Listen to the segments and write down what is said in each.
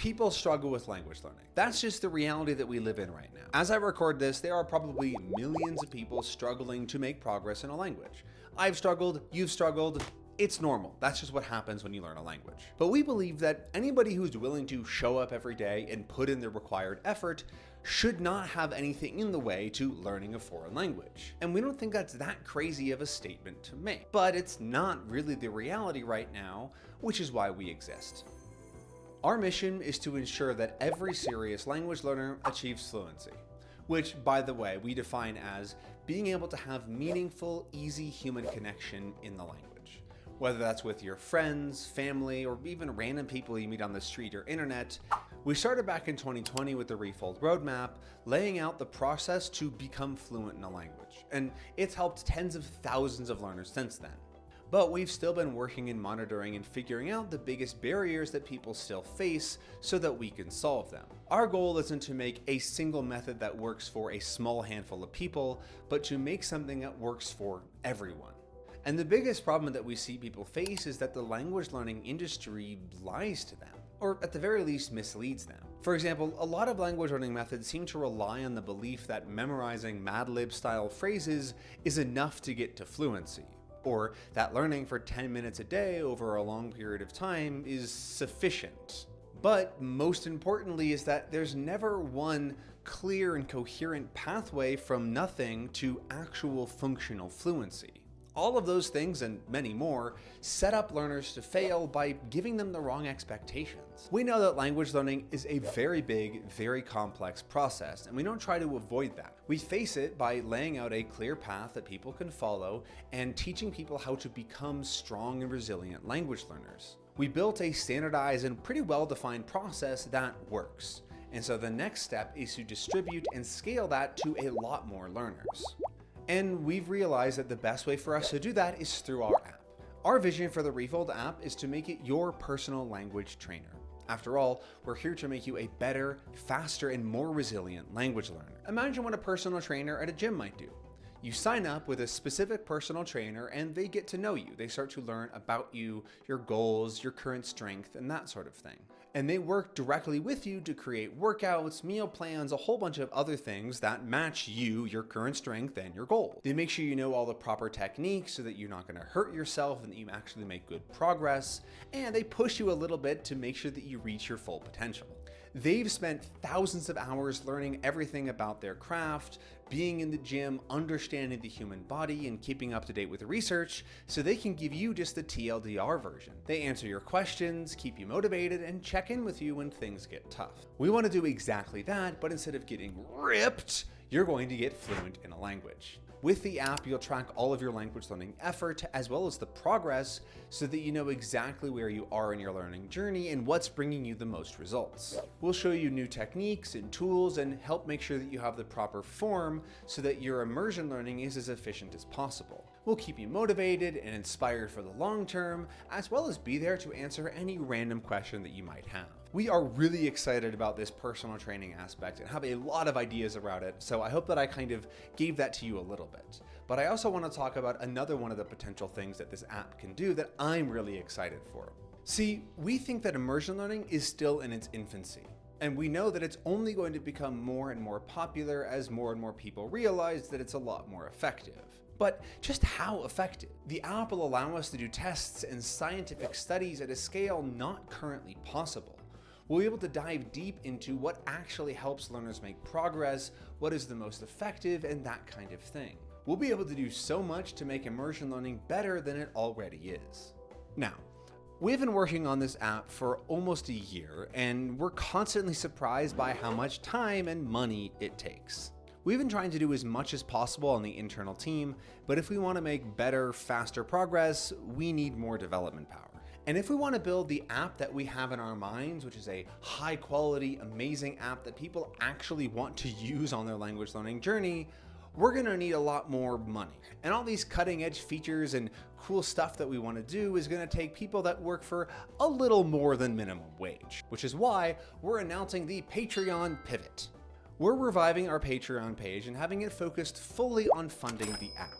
People struggle with language learning. That's just the reality that we live in right now. As I record this, there are probably millions of people struggling to make progress in a language. I've struggled, you've struggled. It's normal. That's just what happens when you learn a language. But we believe that anybody who's willing to show up every day and put in the required effort should not have anything in the way to learning a foreign language. And we don't think that's that crazy of a statement to make. But it's not really the reality right now, which is why we exist. Our mission is to ensure that every serious language learner achieves fluency, which, by the way, we define as being able to have meaningful, easy human connection in the language. Whether that's with your friends, family, or even random people you meet on the street or internet. We started back in 2020 with the Refold roadmap, laying out the process to become fluent in a language. And it's helped tens of thousands of learners since then. But we've still been working and monitoring and figuring out the biggest barriers that people still face so that we can solve them. Our goal isn't to make a single method that works for a small handful of people, but to make something that works for everyone. And the biggest problem that we see people face is that the language learning industry lies to them, or at the very least misleads them. For example, a lot of language learning methods seem to rely on the belief that memorizing Mad Lib style phrases is enough to get to fluency, or that learning for 10 minutes a day over a long period of time is sufficient. But most importantly is that there's never one clear and coherent pathway from nothing to actual functional fluency. All of those things and many more set up learners to fail by giving them the wrong expectations. We know that language learning is a very big, very complex process, and we don't try to avoid that. We face it by laying out a clear path that people can follow and teaching people how to become strong and resilient language learners. We built a standardized and pretty well-defined process that works. And so the next step is to distribute and scale that to a lot more learners. And we've realized that the best way for us to do that is through our app. Our vision for the Refold app is to make it your personal language trainer. After all, we're here to make you a better, faster, and more resilient language learner. Imagine what a personal trainer at a gym might do. You sign up with a specific personal trainer and they get to know you. They start to learn about you, your goals, your current strength, and that sort of thing. And they work directly with you to create workouts, meal plans, a whole bunch of other things that match you, your current strength, and your goal. They make sure you know all the proper techniques so that you're not going to hurt yourself and that you actually make good progress. And they push you a little bit to make sure that you reach your full potential. They've spent thousands of hours learning everything about their craft, being in the gym, understanding the human body, and keeping up to date with the research, so they can give you just the TLDR version. They answer your questions, keep you motivated, and check in with you when things get tough. We want to do exactly that, but instead of getting ripped, you're going to get fluent in a language. With the app, you'll track all of your language learning effort as well as the progress so that you know exactly where you are in your learning journey and what's bringing you the most results. We'll show you new techniques and tools and help make sure that you have the proper form so that your immersion learning is as efficient as possible. We'll keep you motivated and inspired for the long term, as well as be there to answer any random question that you might have. We are really excited about this personal training aspect and have a lot of ideas around it, so I hope that I kind of gave that to you a little bit. But I also want to talk about another one of the potential things that this app can do that I'm really excited for. See, we think that immersion learning is still in its infancy. And we know that it's only going to become more and more popular as more and more people realize that it's a lot more effective. But just how effective? The app will allow us to do tests and scientific studies at a scale not currently possible. We'll be able to dive deep into what actually helps learners make progress, what is the most effective, and that kind of thing. We'll be able to do so much to make immersion learning better than it already is. Now, we've been working on this app for almost a year, and we're constantly surprised by how much time and money it takes. We've been trying to do as much as possible on the internal team, but if we want to make better, faster progress, we need more development power. And if we want to build the app that we have in our minds, which is a high quality, amazing app that people actually want to use on their language learning journey, we're going to need a lot more money. And all these cutting edge features and cool stuff that we want to do is going to take people that work for a little more than minimum wage, which is why we're announcing the Patreon pivot. We're reviving our Patreon page and having it focused fully on funding the app.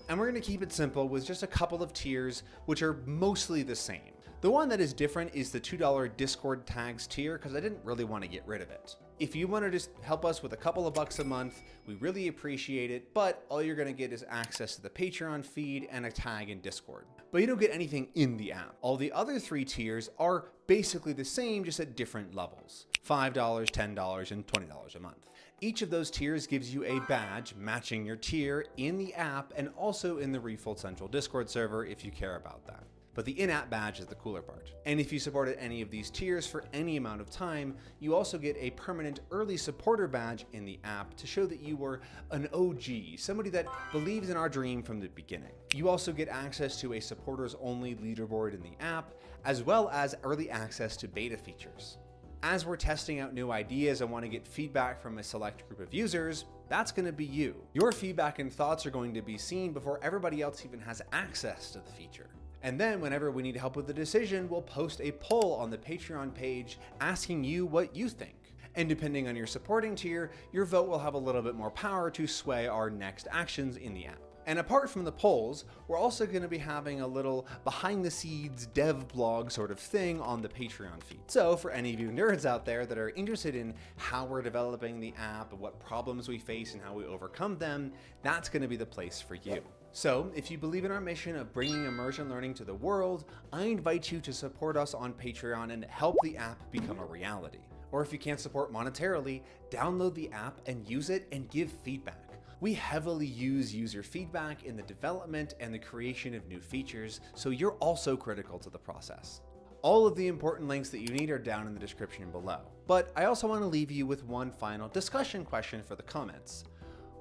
And we're going to keep it simple with just a couple of tiers, which are mostly the same. The one that is different is the $2 Discord tags tier, because I didn't really want to get rid of it. If you want to just help us with a couple of bucks a month, we really appreciate it, but all you're going to get is access to the Patreon feed and a tag in Discord. But you don't get anything in the app. All the other 3 tiers are basically the same, just at different levels. $5, $10, and $20 a month. Each of those tiers gives you a badge matching your tier in the app and also in the Refold Central Discord server if you care about that. But the in-app badge is the cooler part. And if you supported any of these tiers for any amount of time, you also get a permanent early supporter badge in the app to show that you were an OG, somebody that believes in our dream from the beginning. You also get access to a supporters only leaderboard in the app, as well as early access to beta features. As we're testing out new ideas and want to get feedback from a select group of users, that's going to be you. Your feedback and thoughts are going to be seen before everybody else even has access to the feature. And then whenever we need help with the decision, we'll post a poll on the Patreon page asking you what you think. And depending on your supporting tier, your vote will have a little bit more power to sway our next actions in the app. And apart from the polls, we're also going to be having a little behind the scenes dev blog sort of thing on the Patreon feed. So for any of you nerds out there that are interested in how we're developing the app, what problems we face and how we overcome them, that's going to be the place for you. So if you believe in our mission of bringing immersion learning to the world, I invite you to support us on Patreon and help the app become a reality. Or if you can't support monetarily, download the app and use it and give feedback. We heavily use user feedback in the development and the creation of new features, so you're also critical to the process. All of the important links that you need are down in the description below. But I also want to leave you with one final discussion question for the comments.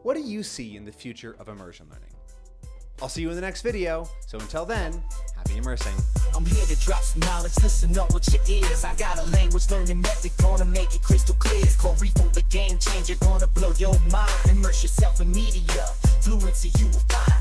What do you see in the future of immersion learning? I'll see you in the next video, so until then, happy immersing. I'm here to drop some knowledge, listen up with your ears. I got a language learning method, gonna make it crystal clear. It's called Refold, the game changer, gonna blow your mind. Immerse yourself in media, fluency you will find.